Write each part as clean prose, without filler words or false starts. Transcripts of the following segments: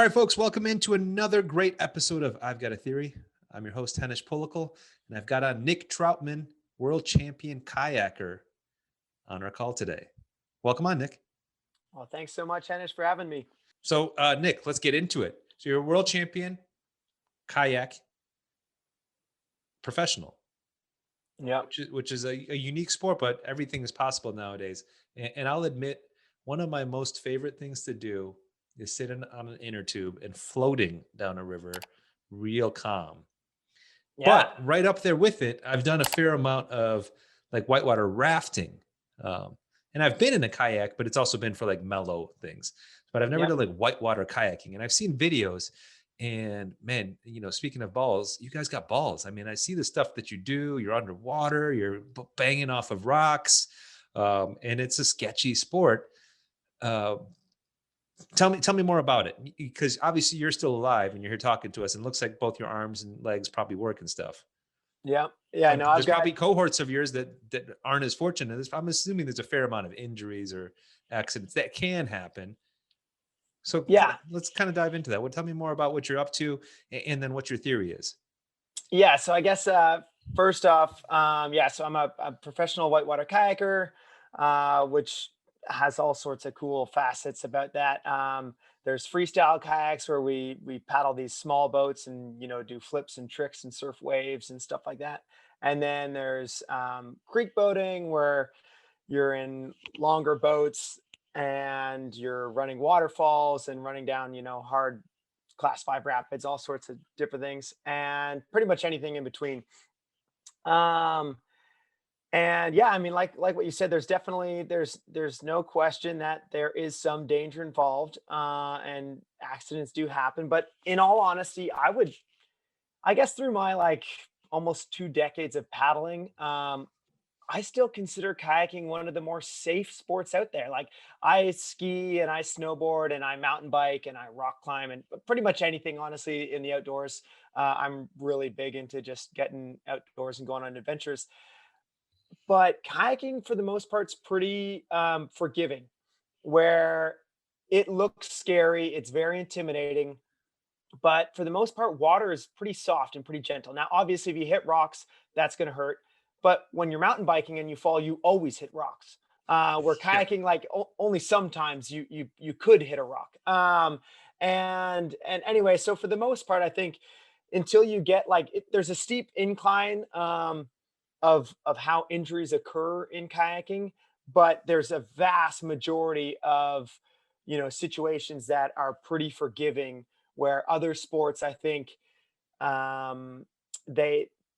right, folks, welcome into another great episode of I've Got a Theory. I'm your host, Henish and I've got on Nick Troutman, World Champion Kayaker, on our call today. Welcome on, Nick. Well, thanks so much, Henish, for having me. So, Nick, let's get into it. So you're a World Champion Kayak professional. Yeah. Which is a unique sport, but everything is possible nowadays. And I'll admit, one of my most favorite things to do is sitting on an inner tube and floating down a river, real calm. Yeah. But right up there with it, I've done a fair amount of like whitewater rafting. And I've been in a kayak, but it's also been for like mellow things. But I've never done like whitewater kayaking. And I've seen videos. And man, speaking of balls, you guys got balls. I mean, I see the stuff that you do. You're underwater, you're banging off of rocks, and it's a sketchy sport. Tell me more about it, because obviously you're still alive and you're here talking to us, and it looks like both your arms and legs probably work and stuff. Yeah. But no, there's probably cohorts of yours that aren't as fortunate. I'm assuming there's a fair amount of injuries or accidents that can happen. So yeah, let's kind of dive into that. Tell me more about what you're up to, and then what your theory is. Yeah. So I guess first off, so I'm a professional whitewater kayaker, which has all sorts of cool facets about that. There's freestyle kayaks where we paddle these small boats and do flips and tricks and surf waves and stuff like that. And then there's creek boating where you're in longer boats and you're running waterfalls and running down, hard class 5 rapids, all sorts of different things, and pretty much anything in between. And yeah, I mean, like what you said, there's definitely there's no question that there is some danger involved, and accidents do happen. But in all honesty, I guess through my like almost 2 decades of paddling, I still consider kayaking one of the more safe sports out there. Like I ski and I snowboard and I mountain bike and I rock climb and pretty much anything, honestly, in the outdoors. I'm really big into just getting outdoors and going on adventures. But kayaking, for the most part, is pretty forgiving, where it looks scary, it's very intimidating, but for the most part, water is pretty soft and pretty gentle. Now, obviously, if you hit rocks, that's going to hurt. But when you're mountain biking and you fall, you always hit rocks. Where kayaking, like only sometimes you could hit a rock. And anyway, so for the most part, I think until you get there's a steep incline of how injuries occur in kayaking, but there's a vast majority of situations that are pretty forgiving, where other sports, I think,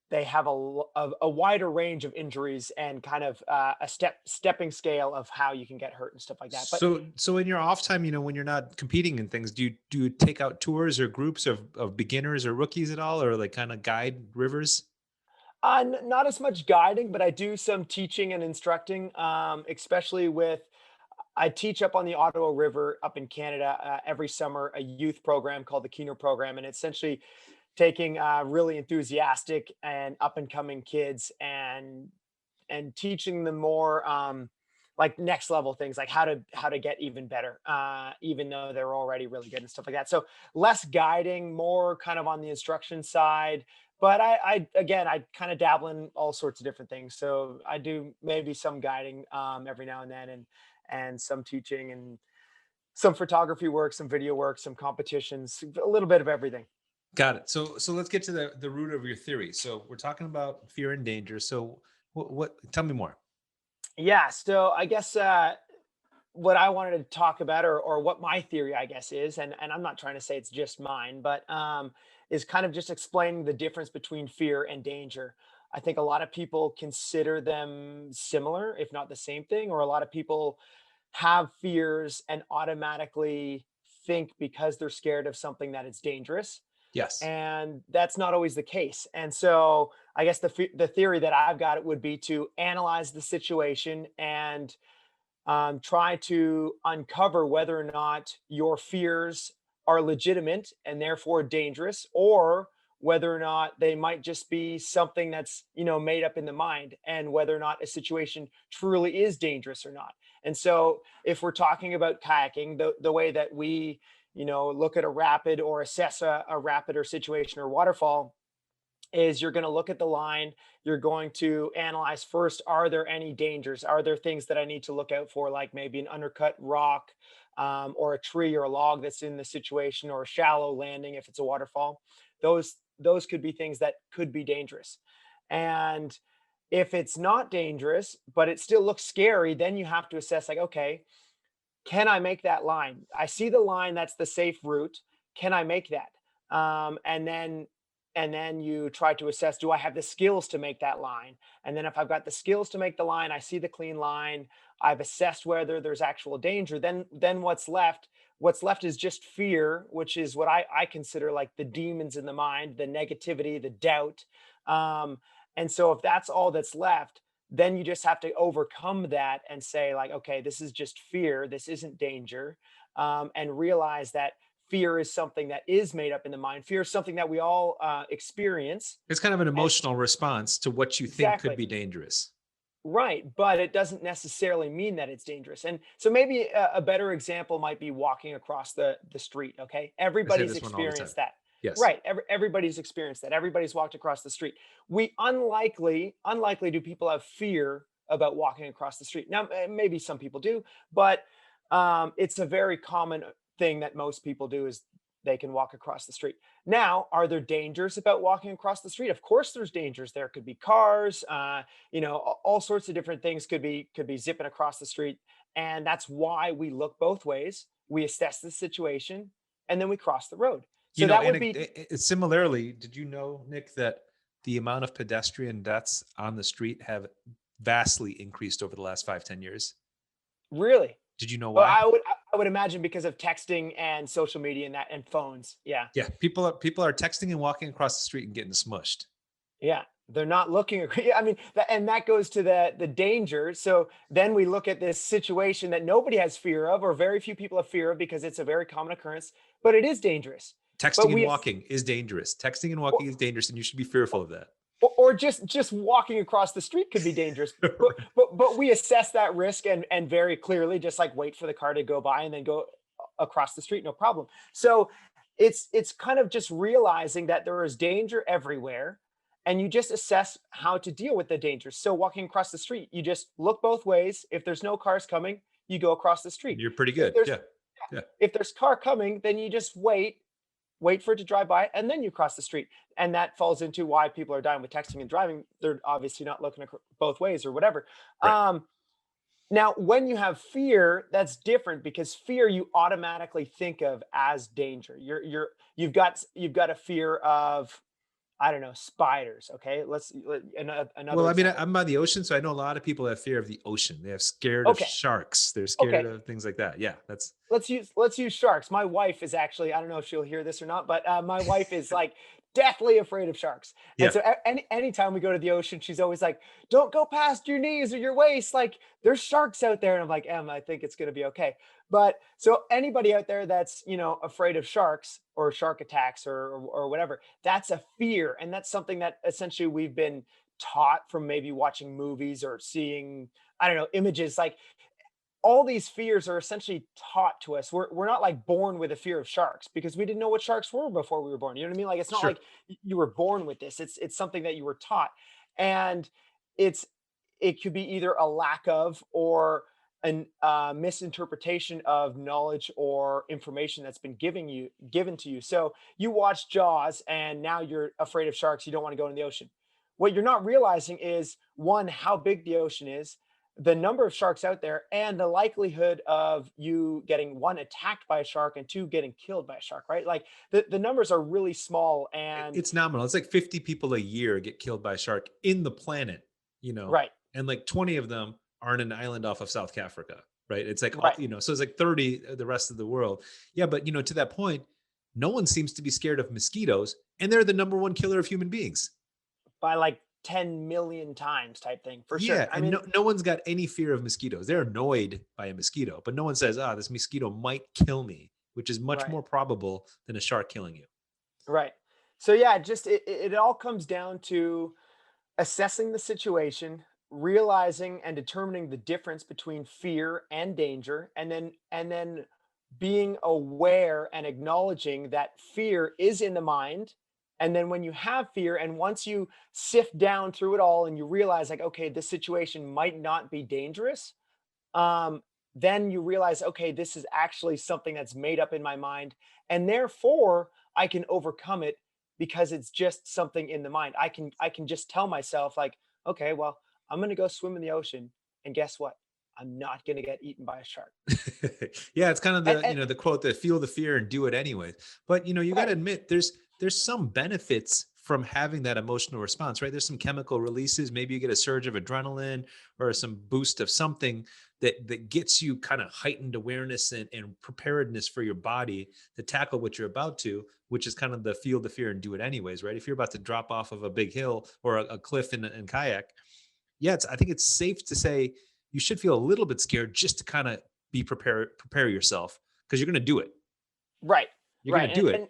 they have a wider range of injuries and kind of a stepping scale of how you can get hurt and stuff like that. But so in your off time, when you're not competing in things, do you take out tours or groups of beginners or rookies at all, or like kind of guide rivers? Not as much guiding, but I do some teaching and instructing, especially I teach up on the Ottawa River up in Canada every summer, a youth program called the Keener program. And essentially taking really enthusiastic and up and coming kids and teaching them more like next level things, like how to get even better, even though they're already really good and stuff like that. So less guiding, more kind of on the instruction side. But I kind of dabble in all sorts of different things. So I do maybe some guiding every now and then, and some teaching and some photography work, some video work, some competitions, a little bit of everything. Got it. So let's get to the root of your theory. So we're talking about fear and danger. So what tell me more. Yeah. So I guess what I wanted to talk about, or what my theory, I guess, is, and I'm not trying to say it's just mine, but is kind of just explaining the difference between fear and danger. I think a lot of people consider them similar, if not the same thing, or a lot of people have fears and automatically think because they're scared of something that it's dangerous. Yes. And that's not always the case. And so I guess the theory that I've got, it would be to analyze the situation and try to uncover whether or not your fears are legitimate and therefore dangerous, or whether or not they might just be something that's made up in the mind, and whether or not a situation truly is dangerous or not. And so if we're talking about kayaking, the way that we look at a rapid or assess a rapid or situation or waterfall, is you're going to look at the line. You're going to analyze first, are there any dangers? Are there things that I need to look out for, like maybe an undercut rock, or a tree or a log that's in the situation, or a shallow landing if it's a waterfall? Those could be things that could be dangerous. And if it's not dangerous, but it still looks scary, then you have to assess, like, okay, can I make that line? I see the line, that's the safe route. Can I make that? And then you try to assess, do I have the skills to make that line? And then if I've got the skills to make the line, I see the clean line, I've assessed whether there's actual danger, then what's left is just fear, which is what I consider like the demons in the mind, the negativity, the doubt. And so if that's all that's left, then you just have to overcome that and say, like, okay, this is just fear, this isn't danger. And realize that fear is something that is made up in the mind. Fear is something that we all experience. It's kind of an And emotional response to what you think could exactly. be dangerous. Right, but it doesn't necessarily mean that it's dangerous. And so maybe a better example might be walking across the street. Okay, I say everybody's this one all the time. experienced that. Yes. Right, everybody's experienced that. Everybody's walked across the street. We unlikely do people have fear about walking across the street. Now, maybe some people do, but it's a very common thing that most people do, is they can walk across the street. Now, are there dangers about walking across the street? Of course, there's dangers. There could be cars, all sorts of different things could be zipping across the street, and that's why we look both ways. We assess the situation, and then we cross the road. So that And would be similarly, did you know, Nick, that the amount of pedestrian deaths on the street have vastly increased over the last 5, 10 years? really. Did you know Well, why? I would imagine because of texting and social media and that and phones. Yeah. Yeah, people are texting and walking across the street and getting smushed. Yeah, they're not looking. I mean, and that goes to the danger. So then we look at this situation that nobody has fear of, or very few people have fear of, because it's a very common occurrence, but it is dangerous. But Texting and we, walking is dangerous. Texting and or, walking is dangerous, and you should be fearful of that. or just walking across the street could be dangerous. But we assess that risk, and very clearly, just like wait for the car to go by and then go across the street, no problem. So it's kind of just realizing that there is danger everywhere, and you just assess how to deal with the danger. So walking across the street, you just look both ways. If there's no cars coming, you go across the street. You're pretty If good. there's Yeah. Yeah. if there's car coming, then you just wait for it to drive by, and then you cross the street. And that falls into why people are dying with texting and driving. They're obviously not looking both ways or whatever. Right. Um, Now, when you have fear, that's different, because fear you automatically think of as danger. You've got a fear of, I don't know, spiders. Okay, another Well, I mean, example. I'm by the ocean, so I know a lot of people have fear of the ocean. They're scared of Okay, sharks. They're scared okay. of things like that. Yeah, that's Let's use sharks. My wife is actually, I don't know if she'll hear this or not, but my wife is like deathly afraid of sharks. And yeah. so anytime we go to the ocean, she's always like, "Don't go past your knees or your waist. Like, there's sharks out there." And I'm like, "Em, I think it's gonna be okay." But so anybody out there that's afraid of sharks or shark attacks, or whatever, that's a fear, and that's something that essentially we've been taught from maybe watching movies or seeing, I don't know, images. Like, all these fears are essentially taught to us. We're not like born with a fear of sharks, because we didn't know what sharks were before we were born. You know what I mean? Like, it's not Sure. like you were born with this. It's something that you were taught. And it's it could be either a lack of, or an misinterpretation of knowledge or information that's been given to you. So you watch Jaws, and now you're afraid of sharks. You don't want to go in the ocean. What you're not realizing is, one, how big the ocean is, the number of sharks out there, and the likelihood of you getting, one, attacked by a shark, and two, getting killed by a shark, right? Like, the numbers are really small. And It's nominal. It's like 50 people a year get killed by a shark in the planet, right, and like 20 of them are on an island off of South Africa, right? It's like, right. so it's like 30 the rest of the world. Yeah, but to that point, no one seems to be scared of mosquitoes, and they're the number one killer of human beings. By like 10 million times type thing, for sure. Yeah, I and mean, no one's got any fear of mosquitoes. They're annoyed by a mosquito, but no one says, "Ah, this mosquito might kill me," which is much right, more probable than a shark killing you. right. So yeah, just it all comes down to assessing the situation, realizing and determining the difference between fear and danger, and then being aware and acknowledging that fear is in the mind. And then when you have fear, and once you sift down through it all and you realize, like, okay, this situation might not be dangerous, um, then you realize, okay, this is actually something that's made up in my mind. And therefore, I can overcome it because it's just something in the mind. I can just tell myself, like, okay, well, I'm gonna go swim in the ocean. And guess what? I'm not gonna get eaten by a shark. Yeah, it's kind of And, the, and the quote that feel the fear and do it anyway. But you got to right. admit there's some benefits from having that emotional response, right? There's some chemical releases, maybe you get a surge of adrenaline or some boost of something that gets you kind of heightened awareness and preparedness for your body to tackle what you're about to, which is kind of the feel the fear and do it anyways, right? If you're about to drop off of a big hill or a cliff in kayak, yeah, I think it's safe to say you should feel a little bit scared just to kind of be prepare yourself because you're going to do it. Right. You're going Right. to And, do it. and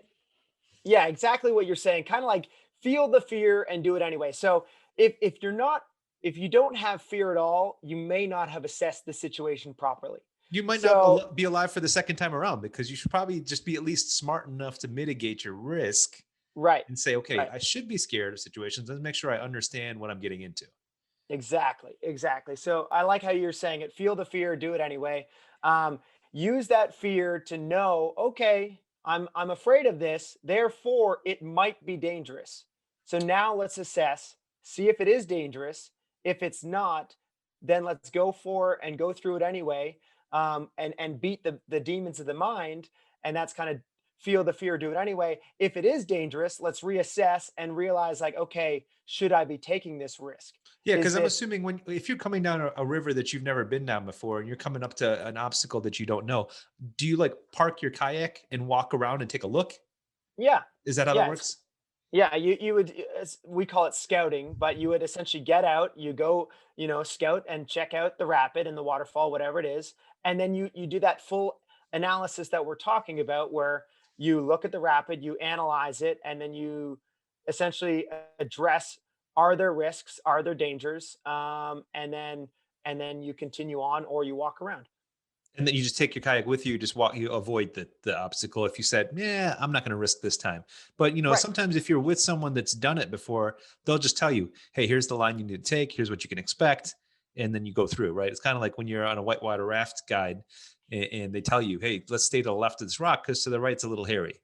yeah, exactly what you're saying. Kind of like feel the fear and do it anyway. So if you're not, if you don't have fear at all, you may not have assessed the situation properly. You might not So be alive for the second time around because you should probably just be at least smart enough to mitigate your risk right. and say, okay, Right. I should be scared of situations. Let's make sure I understand what I'm getting into. Exactly, exactly. So I like how you're saying it. Feel the fear, do it anyway. Um, Use that fear to know, okay, I'm afraid of this, therefore it might be dangerous. So now let's assess, see if it is dangerous. If it's not, then let's go for and go through it anyway, and beat the demons of the mind. And that's kind of feel the fear, do it anyway. If it is dangerous, let's reassess and realize, like, okay, should I be taking this risk? Yeah, Is because I'm this assuming if you're coming down a river that you've never been down before and you're coming up to an obstacle that you don't know, do you like park your kayak and walk around and take a look? Yeah. Is that how that Yeah, it's works? yeah, you would we call it scouting, but you would essentially get out, you go, scout and check out the rapid and the waterfall, whatever it is, and then you do that full analysis that we're talking about, where you look at the rapid, you analyze it, and then you essentially address, are there risks, are there dangers, and then you continue on or you walk around. And then you just take your kayak with you, just walk, you avoid the obstacle if you said, yeah, I'm not going to risk this time. But Right. sometimes if you're with someone that's done it before, they'll just tell you, hey, here's the line you need to take, here's what you can expect, and then you go through, right? It's kind of like when you're on a whitewater raft guide and they tell you, hey, let's stay to the left of this rock because to the right it's a little hairy.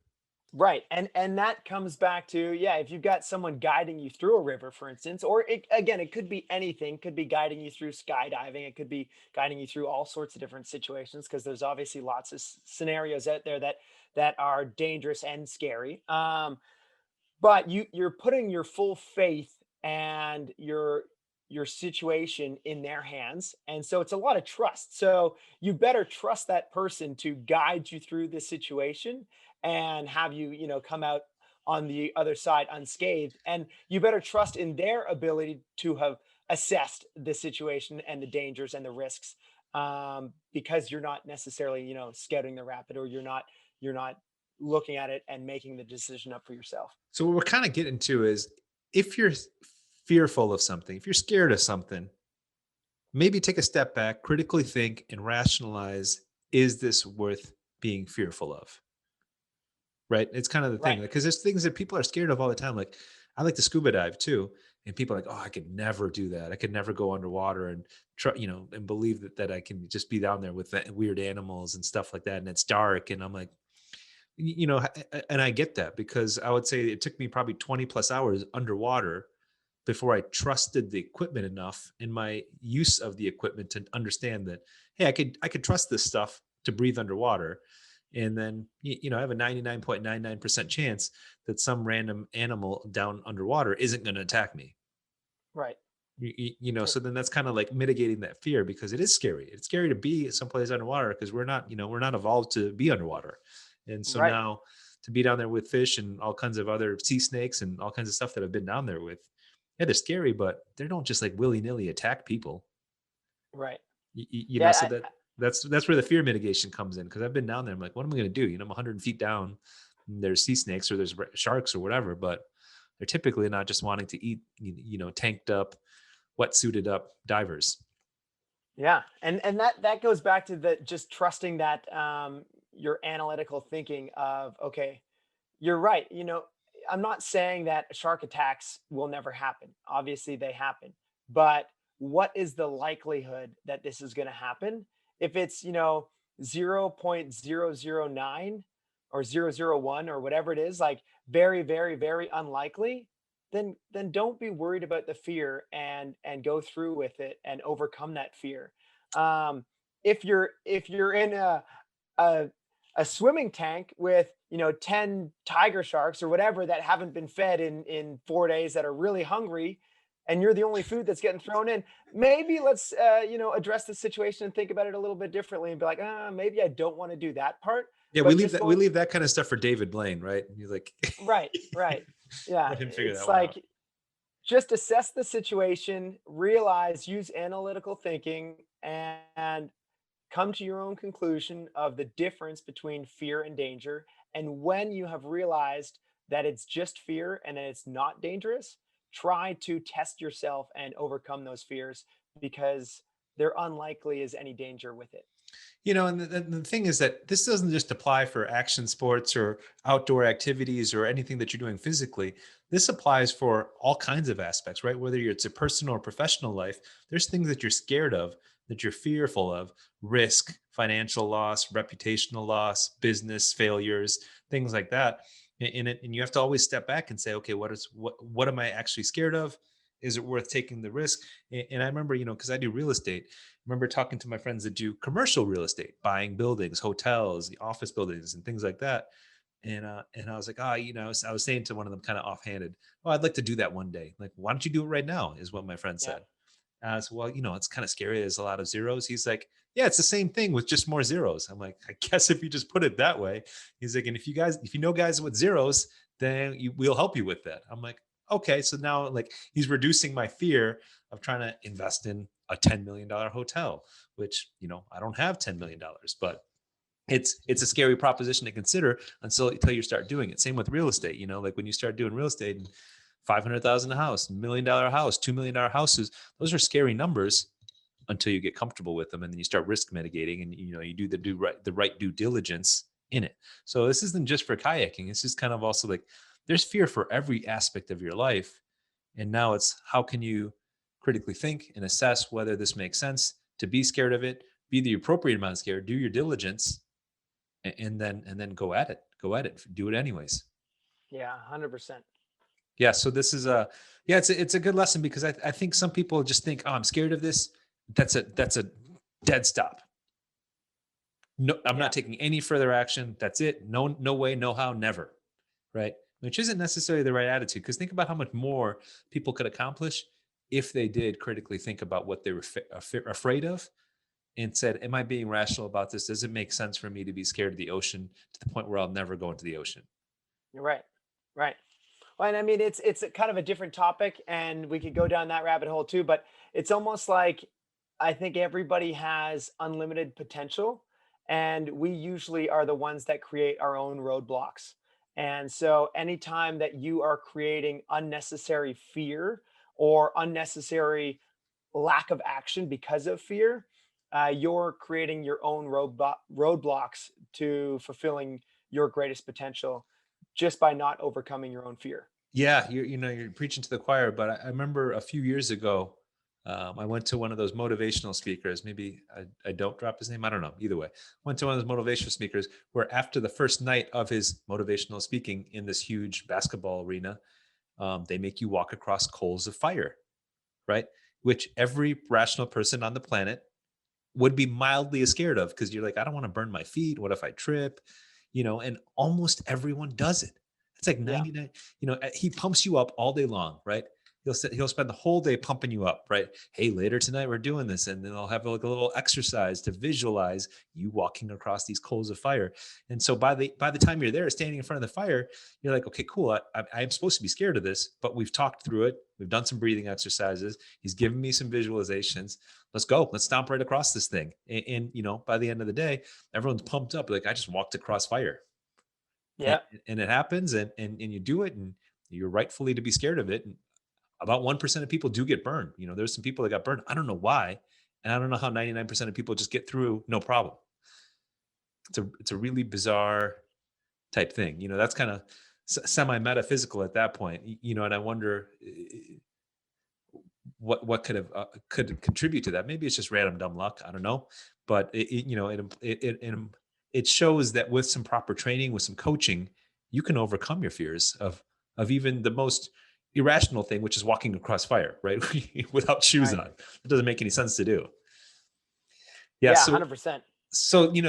Right. And that comes back to, yeah, if you've got someone guiding you through a river, for instance, or again, it could be anything, could be guiding you through skydiving, it could be guiding you through all sorts of different situations, because there's obviously lots of scenarios out there that are dangerous and scary. But you're putting your full faith and your situation in their hands, and so it's a lot of trust. So you better trust that person to guide you through this situation and have you, come out on the other side unscathed. And you better trust in their ability to have assessed the situation and the dangers and the risks, because you're not necessarily, scouting the rapid, or you're not looking at it and making the decision up for yourself. So what we're kind of getting to is if you're fearful of something, if you're scared of something, maybe take a step back, critically think, and rationalize, is this worth being fearful of? Right? It's kind of the thing, Right. because there's things that people are scared of all the time. Like I like to scuba dive too, and people are like, "Oh, I could never do that. I could never go underwater and try, and believe that I can just be down there with weird animals and stuff like that, and it's dark." And I'm like, and I get that because I would say it took me probably 20 plus hours underwater before I trusted the equipment enough in my use of the equipment to understand that, hey, I could trust this stuff to breathe underwater. And then I have a 99.99% chance that some random animal down underwater isn't going to attack me. Right. So then that's kind of like mitigating that fear because it is scary. It's scary to be someplace underwater because we're not evolved to be underwater. And so Right. now to be down there with fish and all kinds of other sea snakes and all kinds of stuff that I've been down there with, yeah, they're scary, but they don't just like willy nilly attack people. Right. So Yeah. that's where the fear mitigation comes in. Because I've been down there, I'm like, what am I going to do? I'm 100 feet down. And there's sea snakes or there's sharks or whatever, but they're typically not just wanting to eat, tanked up, wetsuited up divers. Yeah. And that goes back to the just trusting that, your analytical thinking of, okay, you're right. I'm not saying that shark attacks will never happen. Obviously, they happen. But what is the likelihood that this is going to happen? If it's, 0.009 or zero zero 0.001 or whatever it is, like very, very, very unlikely, then don't be worried about the fear and go through with it and overcome that fear. Um, if you're in a a swimming tank with 10 tiger sharks or whatever that haven't been fed in 4 days, that are really hungry, and you're the only food that's getting thrown in, maybe let's address the situation and think about it a little bit differently and be like, maybe I don't want to do that part. Yeah, we But leave just that we going, leave that kind of stuff for David Blaine, right? He's like, right, right, yeah, let him figure it's that one out. like, just assess the situation, realize, use analytical thinking, and come to your own conclusion of the difference between fear and danger. And when you have realized that it's just fear and that it's not dangerous, try to test yourself and overcome those fears, because they're unlikely as any danger with it. And the thing is that this doesn't just apply for action sports or outdoor activities or anything that you're doing physically. This applies for all kinds of aspects, right? Whether it's a personal or professional life, there's things that you're scared of, that you're fearful of: risk, financial loss, reputational loss, business failures, things like that. In it, and you have to always step back and say, okay, what am I actually scared of? Is it worth taking the risk? And I remember, because I do real estate, remember talking to my friends that do commercial real estate, buying buildings, hotels, the office buildings, and things like that. And I was like, I was saying to one of them kind of offhanded, oh, I'd like to do that one day. Like, why don't you do it right now? Is what my friend Yeah. said. So, well, it's kind of scary. There's a lot of zeros. He's like, yeah, it's the same thing with just more zeros. I'm like, I guess if you just put it that way. He's like, and if you know guys with zeros, then we'll help you with that. I'm like, okay. So now, like, he's reducing my fear of trying to invest in a $10 million hotel, which, I don't have $10 million, but it's a scary proposition to consider until you start doing it. Same with real estate. Like when you start doing real estate, and 500,000 a house, $1 million house, $2 million houses, those are scary numbers until you get comfortable with them, and then you start risk mitigating, and you do the right due diligence in it. So this isn't just for kayaking. This is kind of also like, there's fear for every aspect of your life, and now it's how can you critically think and assess whether this makes sense to be scared of it, be the appropriate amount of scared, do your diligence, and then go at it, do it anyways. Yeah, 100%. Yeah, so this is a yeah, it's a good lesson, because I think some people just think, oh, I'm scared of this. That's a dead stop. No, I'm Yeah. not taking any further action. That's it. No way, no how, never. Right? Which isn't necessarily the right attitude, because think about how much more people could accomplish if they did critically think about what they were afraid of, and said, am I being rational about this? Does it make sense for me to be scared of the ocean to the point where I'll never go into the ocean? You're right. Right. Well, and I mean, it's a kind of a different topic, and we could go down that rabbit hole too. But it's almost like, I think everybody has unlimited potential, and we usually are the ones that create our own roadblocks. And so, anytime that you are creating unnecessary fear or unnecessary lack of action because of fear, you're creating your own roadblocks to fulfilling your greatest potential, just by not overcoming your own fear. Yeah, you're preaching to the choir, but I remember a few years ago, I went to one of those motivational speakers. Maybe I don't drop his name. I don't know. Either way, went to one of those motivational speakers where after the first night of his motivational speaking in this huge basketball arena, they make you walk across coals of fire, right? Which every rational person on the planet would be mildly scared of, because you're like, I don't want to burn my feet. What if I trip? And almost everyone does it. It's like Yeah. 99, he pumps you up all day long, right? He'll spend the whole day pumping you up, right? Hey, later tonight we're doing this, and then I'll have like a little exercise to visualize you walking across these coals of fire. And so by the time you're there, standing in front of the fire, you're like, okay, cool. I'm supposed to be scared of this, but we've talked through it. We've done some breathing exercises. He's given me some visualizations. Let's go. Let's stomp right across this thing. And by the end of the day, everyone's pumped up. Like, I just walked across fire, and, Yeah. and it happens, and you do it, and you're rightfully to be scared of it. And about 1% of people do get burned. There's some people that got burned. I don't know why. And I don't know how 99% of people just get through no problem. it's a really bizarre type thing. That's kind of semi-metaphysical at that point. And I wonder what could contribute to that. Maybe it's just random dumb luck. I don't know, but it shows that with some proper training, with some coaching, you can overcome your fears of even the most irrational thing, which is walking across fire, right? Without shoes Right. on. It doesn't make any sense to do. Yeah. Yeah, So 100%.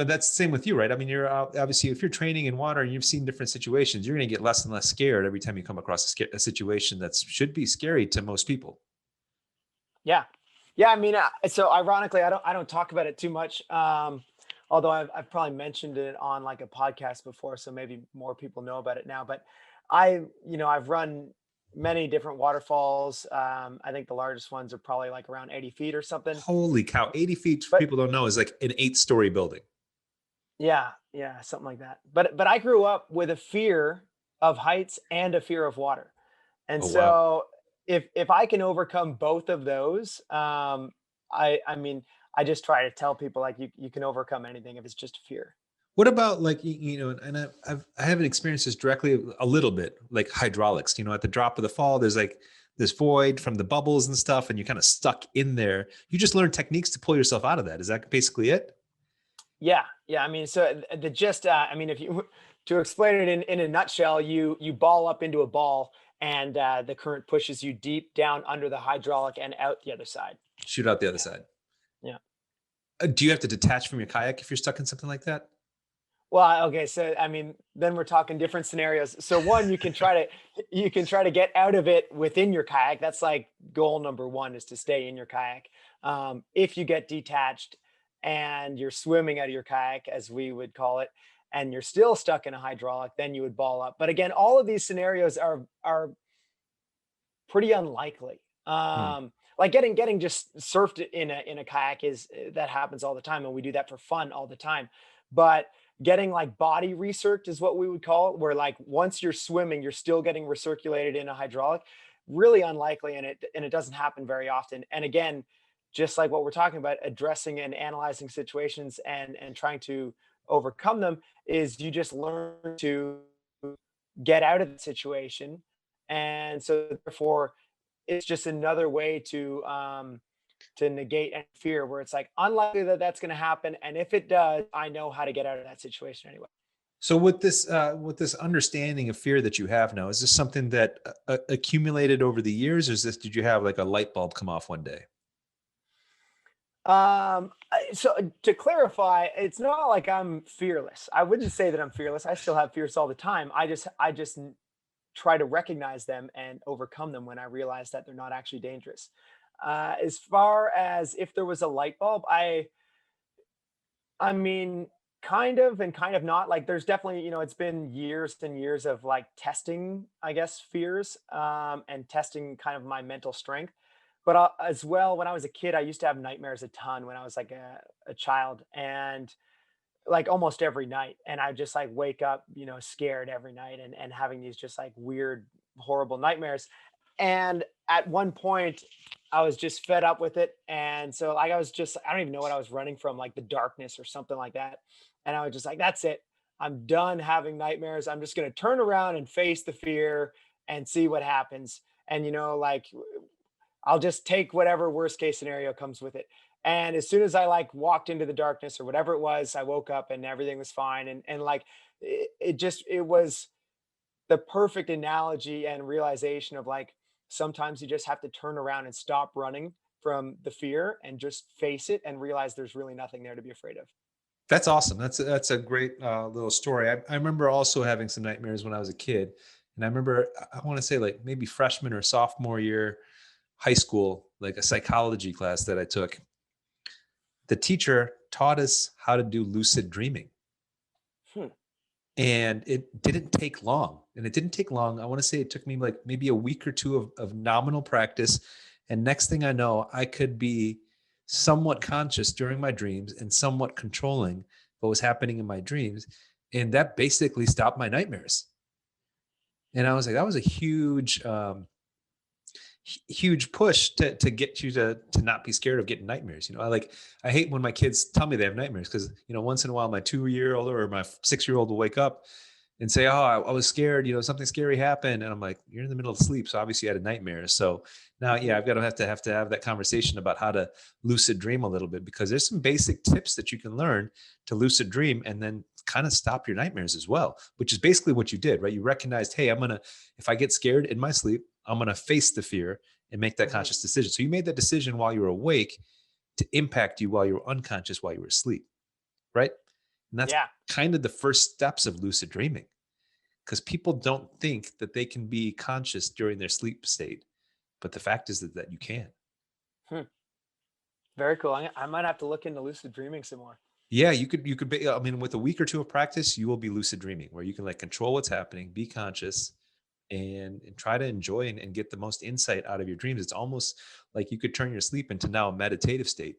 that's the same with you, right? I mean, you're obviously, if you're training in water and you've seen different situations, you're going to get less and less scared every time you come across a situation that should be scary to most people. Yeah. Yeah. I mean, so ironically, I don't talk about it too much. Although I've probably mentioned it on like a podcast before, so maybe more people know about it now. But I've run many different waterfalls. I think the largest ones are probably like around 80 feet or something. Holy cow. 80 feet, for But people don't know, is like an 8-story building. yeah, yeah, something like that. But I grew up with a fear of heights and a fear of water. And Oh, wow. so if I can overcome both of those, I mean, I just try to tell people like you can overcome anything if it's just a fear. What about like, and I haven't experienced this directly a little bit, like hydraulics, at the drop of the fall, there's like this void from the bubbles and stuff, and you're kind of stuck in there. You just learn techniques to pull yourself out of that. Is that basically it? Yeah, yeah. I mean, so the gist, I mean, if you to explain it in a nutshell, you ball up into a ball, and the current pushes you deep down under the hydraulic and out the other side. Shoot out the other Yeah, side. yeah. Do you have to detach from your kayak if you're stuck in something like that? Well, okay, so I mean, then we're talking different scenarios. So one, you can try to get out of it within your kayak. That's like goal number one is to stay in your kayak. If you get detached and you're swimming out of your kayak, as we would call it, and you're still stuck in a hydraulic, then you would ball up. But again, all of these scenarios are pretty unlikely. Hmm. Like getting just surfed in a kayak is that happens all the time, and we do that for fun all the time. But getting like body recirced is what we would call it, where like once you're swimming, you're still getting recirculated in a hydraulic. Really unlikely, and it doesn't happen very often. And again, just like what we're talking about, addressing and analyzing situations and trying to overcome them is you just learn to get out of the situation. And so therefore it's just another way to negate any fear where it's like unlikely that that's going to happen, and if it does, I know how to get out of that situation anyway. So with this understanding of fear that you have now, is this something that accumulated over the years, or did you have like a light bulb come off one day? So to clarify, it's not like I'm fearless. I wouldn't say that I'm fearless. I still have fears all the time. I just try to recognize them and overcome them when I realize that they're not actually dangerous. As far as if there was a light bulb, I mean, kind of and kind of not. Like, there's definitely, it's been years and years of like testing, I guess, fears, and testing kind of my mental strength. But as well, when I was a kid, I used to have nightmares a ton when I was like a child, and like almost every night. And I just like wake up, scared every night and having these just like weird, horrible nightmares. And at one point, I was just fed up with it. And so like I was just, I don't even know what I was running from, like the darkness or something like that. And I was just like, that's it. I'm done having nightmares. I'm just gonna turn around and face the fear and see what happens. And like I'll just take whatever worst case scenario comes with it. And as soon as I like walked into the darkness or whatever it was, I woke up and everything was fine. And like it was the perfect analogy and realization of like sometimes you just have to turn around and stop running from the fear and just face it and realize there's really nothing there to be afraid of. That's awesome. That's a great little story. I remember also having some nightmares when I was a kid, and I remember I want to say like maybe freshman or sophomore year, high school, like a psychology class that I took. The teacher taught us how to do lucid dreaming, Hmm. and it didn't take long. And it didn't take long. I want to say it took me like maybe a week or two of nominal practice, and next thing I know, I could be somewhat conscious during my dreams and somewhat controlling what was happening in my dreams. And that basically stopped my nightmares. And I was like, that was a huge, huge push to get you to not be scared of getting nightmares. I hate when my kids tell me they have nightmares, because once in a while my 2-year-old or my 6-year-old will wake up and say, "Oh, I was scared. Something scary happened." And I'm like, "You're in the middle of sleep, so obviously you had a nightmare." So now, yeah, I've got to have that conversation about how to lucid dream a little bit, because there's some basic tips that you can learn to lucid dream and then kind of stop your nightmares as well, which is basically what you did, right? You recognized, hey, if I get scared in my sleep, I'm gonna face the fear and make that conscious decision. So you made that decision while you were awake to impact you while you were unconscious, while you were asleep, right? And that's Yeah. kind of the first steps of lucid dreaming, because people don't think that they can be conscious during their sleep state, but the fact is that you can. Hmm. Very cool. I might have to look into lucid dreaming some more. Yeah, you could be, I mean, with a week or two of practice, you will be lucid dreaming, where you can like control what's happening, be conscious, and try to enjoy and get the most insight out of your dreams. It's almost like you could turn your sleep into now a meditative state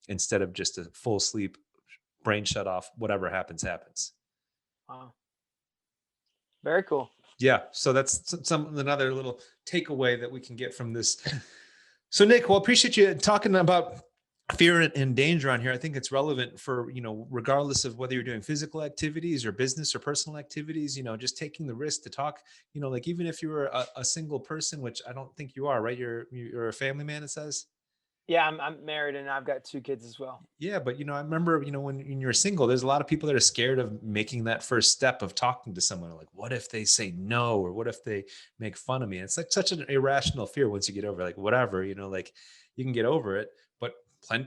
instead of just a full sleep, brain shut off, whatever happens, happens. Wow. Very cool. Yeah. So that's another little takeaway that we can get from this. So Nick, well, appreciate you talking about fear and danger on here. I think it's relevant for, regardless of whether you're doing physical activities or business or personal activities, just taking the risk to talk, like even if you were a single person, which I don't think you are, right? You're a family man, it says. Yeah, I'm married and I've got 2 kids as well. Yeah, but I remember, when you're single, there's a lot of people that are scared of making that first step of talking to someone. Like, what if they say no, or what if they make fun of me? And it's like such an irrational fear. Once you get over, like, whatever, like you can get over it. But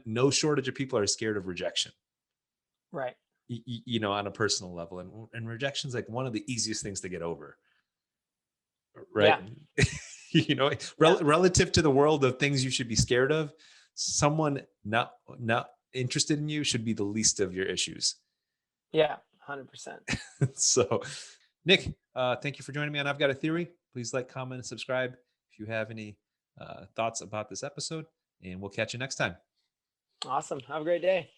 no shortage of people are scared of rejection. Right. On a personal level, and rejection is like one of the easiest things to get over, right? Yeah. Yeah. Relative to the world of things you should be scared of, someone not interested in you should be the least of your issues. Yeah. 100%. So, Nick, thank you for joining me on I've Got a Theory. Please like, comment, and subscribe if you have any thoughts about this episode, and we'll catch you next time. Awesome. Have a great day.